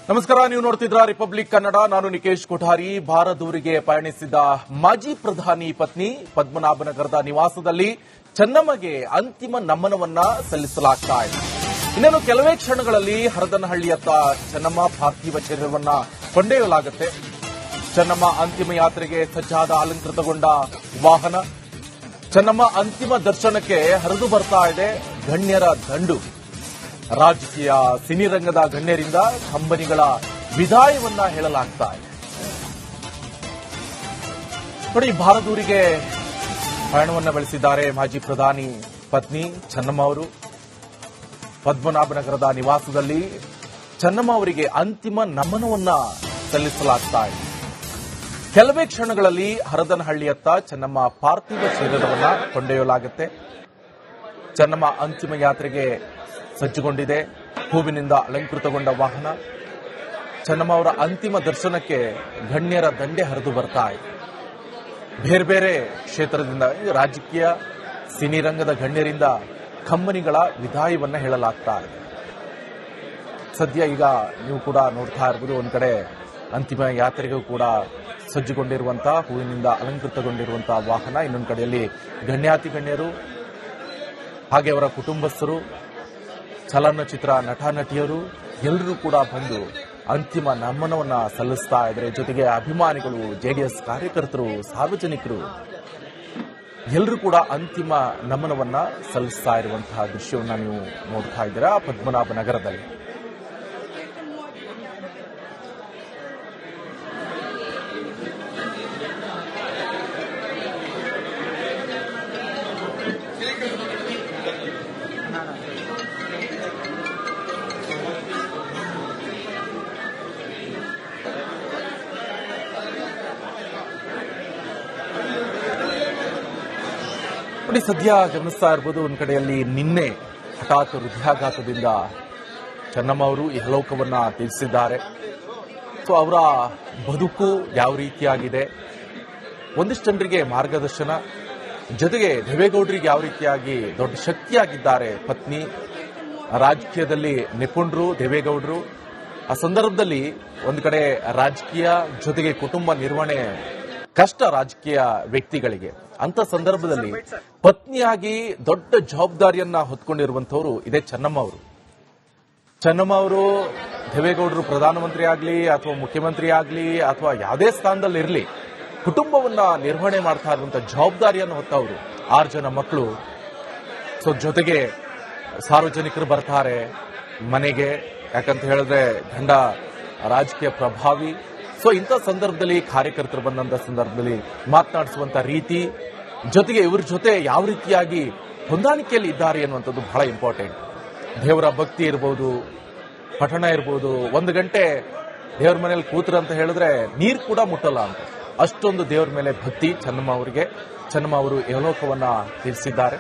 ನಮಸ್ಕಾರ, ನೀವು ನೋಡ್ತಿದ್ರ ರಿಪಬ್ಲಿಕ್ ಕನ್ನಡ. ನಾನು ನಿಕೇಶ್ ಕೊಠಾರಿ. ಭಾರತದೂರಿಗೆ ಪಯಣಿಸಿದ ಮಾಜಿ ಪ್ರಧಾನಿ ಪತ್ನಿ ಪದ್ಮನಾಭನಗರದ ನಿವಾಸದಲ್ಲಿ ಚೆನ್ನಮ್ಮಗೆ ಅಂತಿಮ ನಮನವನ್ನ ಸಲ್ಲಿಸಲಾಗ್ತಾ ಇದೆ. ಇನ್ನೇನು ಕೆಲವೇ ಕ್ಷಣಗಳಲ್ಲಿ ಹರದನಹಳ್ಳಿಯತ್ತ ಚೆನ್ನಮ್ಮ ಪಾರ್ಥಿವ ಶರೀರವನ್ನ ಕೊಂಡೊಯ್ಯಲಾಗುತ್ತೆ. ಚೆನ್ನಮ್ಮ ಅಂತಿಮ ಯಾತ್ರೆಗೆ ಸಜ್ಜಾದ ಅಲಂಕೃತಗೊಂಡ ವಾಹನ. ಚೆನ್ನಮ್ಮ ಅಂತಿಮ ದರ್ಶನಕ್ಕೆ ಹರಿದು ಬರ್ತಾ ಇದೆ ಗಣ್ಯರ ದಂಡು. ರಾಜಕೀಯ ಸಿನಿರಂಗದ ಗಣ್ಯರಿಂದ ಕಂಬನಿಗಳ ವಿದಾಯವನ್ನ ಹೇಳಲಾಗ್ತಾ ಇದೆ. ನೋಡಿ, ಭಾರತದೂರಿಗೆ ಪಯಣವನ್ನ ಬೆಳೆಸಿದ್ದಾರೆ ಮಾಜಿ ಪ್ರಧಾನಿ ಪತ್ನಿ ಚೆನ್ನಮ್ಮ ಅವರು. ಪದ್ಮನಾಭನಗರದ ನಿವಾಸದಲ್ಲಿ ಚೆನ್ನಮ್ಮ ಅವರಿಗೆ ಅಂತಿಮ ನಮನವನ್ನ ಸಲ್ಲಿಸಲಾಗ್ತಾ ಇದೆ. ಕೆಲವೇ ಕ್ಷಣಗಳಲ್ಲಿ ಹರದನಹಳ್ಳಿಯತ್ತ ಚೆನ್ನಮ್ಮ ಪಾರ್ಥಿವ ಶರೀರವನ್ನ ಕೊಂಡೊಯ್ಯಲಾಗುತ್ತೆ. ಚೆನ್ನಮ್ಮ ಅಂತಿಮ ಯಾತ್ರೆಗೆ ಸಜ್ಜುಗೊಂಡಿದೆ. ಹೂವಿನಿಂದ ಅಲಂಕೃತಗೊಂಡ ವಾಹನ. ಚೆನ್ನಮ್ಮ ಅವರ ಅಂತಿಮ ದರ್ಶನಕ್ಕೆ ಗಣ್ಯರ ದಂಡೆ ಹರಿದು ಬರ್ತಾ ಇದೆ. ಬೇರೆ ಬೇರೆ ಕ್ಷೇತ್ರದಿಂದ, ರಾಜಕೀಯ ಸಿನಿರಂಗದ ಗಣ್ಯರಿಂದ ಕಂಬನಿಗಳ ವಿದಾಯವನ್ನ ಹೇಳಲಾಗ್ತಾ ಇದೆ. ಸದ್ಯ ಈಗ ನೀವು ಕೂಡ ನೋಡ್ತಾ ಇರಬಹುದು, ಒಂದ್ ಕಡೆ ಅಂತಿಮ ಯಾತ್ರೆಗೂ ಕೂಡ ಸಜ್ಜುಗೊಂಡಿರುವಂತಹ ಹೂವಿನಿಂದ ಅಲಂಕೃತಗೊಂಡಿರುವಂತಹ ವಾಹನ, ಇನ್ನೊಂದು ಕಡೆಯಲ್ಲಿ ಗಣ್ಯಾತಿ ಗಣ್ಯರು ಹಾಗೆ ಅವರ ಕುಟುಂಬಸ್ಥರು, ಚಲನಚಿತ್ರ ನಟ ನಟಿಯರು ಎಲ್ಲರೂ ಕೂಡ ಬಂದು ಅಂತಿಮ ನಮನವನ್ನ ಸಲ್ಲಿಸ್ತಾ ಇದ್ದಾರೆ. ಜೊತೆಗೆ ಅಭಿಮಾನಿಗಳು, ಜೆಡಿಎಸ್ ಕಾರ್ಯಕರ್ತರು, ಸಾರ್ವಜನಿಕರು ಎಲ್ಲರೂ ಕೂಡ ಅಂತಿಮ ನಮನವನ್ನ ಸಲ್ಲಿಸ್ತಾ ಇರುವಂತಹ ದೃಶ್ಯವನ್ನ ನೀವು ನೋಡ್ತಾ ಇದ್ದೀರಾ ಪದ್ಮನಾಭನಗರದಲ್ಲಿ. ನೋಡಿ, ಸದ್ಯ ಗಮನಿಸ್ತಾ ಇರಬಹುದು, ಒಂದ್ ಕಡೆಯಲ್ಲಿ ನಿನ್ನೆ ಹಠಾತ್ ಹೃದಯಾಘಾತದಿಂದ ಚೆನ್ನಮ್ಮ ಅವರು ಇಹಲೋಕವನ್ನ ತ್ಯಜಿಸಿದ್ದಾರೆ. ಸೊ ಅವರ ಬದುಕು ಯಾವ ರೀತಿಯಾಗಿದೆ, ಒಂದಿಷ್ಟು ಜನರಿಗೆ ಮಾರ್ಗದರ್ಶನ, ಜೊತೆಗೆ ದೇವೇಗೌಡರಿಗೆ ಯಾವ ರೀತಿಯಾಗಿ ದೊಡ್ಡ ಶಕ್ತಿಯಾಗಿದ್ದಾರೆ ಪತ್ನಿ. ರಾಜಕೀಯದಲ್ಲಿ ನಿಪುಣರು ದೇವೇಗೌಡರು. ಆ ಸಂದರ್ಭದಲ್ಲಿ ಒಂದು ಕಡೆ ರಾಜಕೀಯ ಜೊತೆಗೆ ಕುಟುಂಬ ನಿರ್ವಹಣೆ ಕಷ್ಟ ರಾಜಕೀಯ ವ್ಯಕ್ತಿಗಳಿಗೆ. ಅಂತ ಸಂದರ್ಭದಲ್ಲಿ ಪತ್ನಿಯಾಗಿ ದೊಡ್ಡ ಜವಾಬ್ದಾರಿಯನ್ನ ಹೊತ್ಕೊಂಡಿರುವಂತವರು ಇದೇ ಚೆನ್ನಮ್ಮ ಅವರು. ಚೆನ್ನಮ್ಮ ಅವರು ದೇವೇಗೌಡರು ಪ್ರಧಾನಮಂತ್ರಿ ಆಗಲಿ ಅಥವಾ ಮುಖ್ಯಮಂತ್ರಿ ಆಗಲಿ ಅಥವಾ ಯಾವುದೇ ಸ್ಥಾನದಲ್ಲಿ ಇರಲಿ, ಕುಟುಂಬವನ್ನ ನಿರ್ವಹಣೆ ಮಾಡ್ತಾ ಇರುವಂತಹ ಜವಾಬ್ದಾರಿಯನ್ನು ಹೊತ್ತವರು. 6 ಜನ ಮಕ್ಕಳು. ಸೊ ಜೊತೆಗೆ ಸಾರ್ವಜನಿಕರು ಬರ್ತಾರೆ ಮನೆಗೆ, ಯಾಕಂತ ಹೇಳಿದ್ರೆ ಗಂಡ ರಾಜಕೀಯ ಪ್ರಭಾವಿ. ಸೊ ಇಂಥ ಸಂದರ್ಭದಲ್ಲಿ ಕಾರ್ಯಕರ್ತರು ಬಂದಂತ ಸಂದರ್ಭದಲ್ಲಿ ಮಾತನಾಡಿಸುವಂತ ರೀತಿ, ಜೊತೆಗೆ ಇವ್ರ ಜೊತೆ ಯಾವ ರೀತಿಯಾಗಿ ಹೊಂದಾಣಿಕೆಯಲ್ಲಿ ಇದ್ದಾರೆ ಅನ್ನುವಂಥದ್ದು ಬಹಳ ಇಂಪಾರ್ಟೆಂಟ್. ದೇವರ ಭಕ್ತಿ ಇರಬಹುದು, ಪಠಣ ಇರಬಹುದು. 1 ಗಂಟೆ ದೇವರ ಮನೇಲಿ ಕೂತ್ರ ಅಂತ ಹೇಳಿದ್ರೆ ನೀರು ಕೂಡ ಮುಟ್ಟಲ್ಲ ಅಂತ, ಅಷ್ಟೊಂದು ದೇವರ ಮೇಲೆ ಭಕ್ತಿ ಚೆನ್ನಮ್ಮ ಅವರಿಗೆ. ಚೆನ್ನಮ್ಮ ಅವರು ಇಹಲೋಕವನ್ನ ತೀರಿಸಿದ್ದಾರೆ.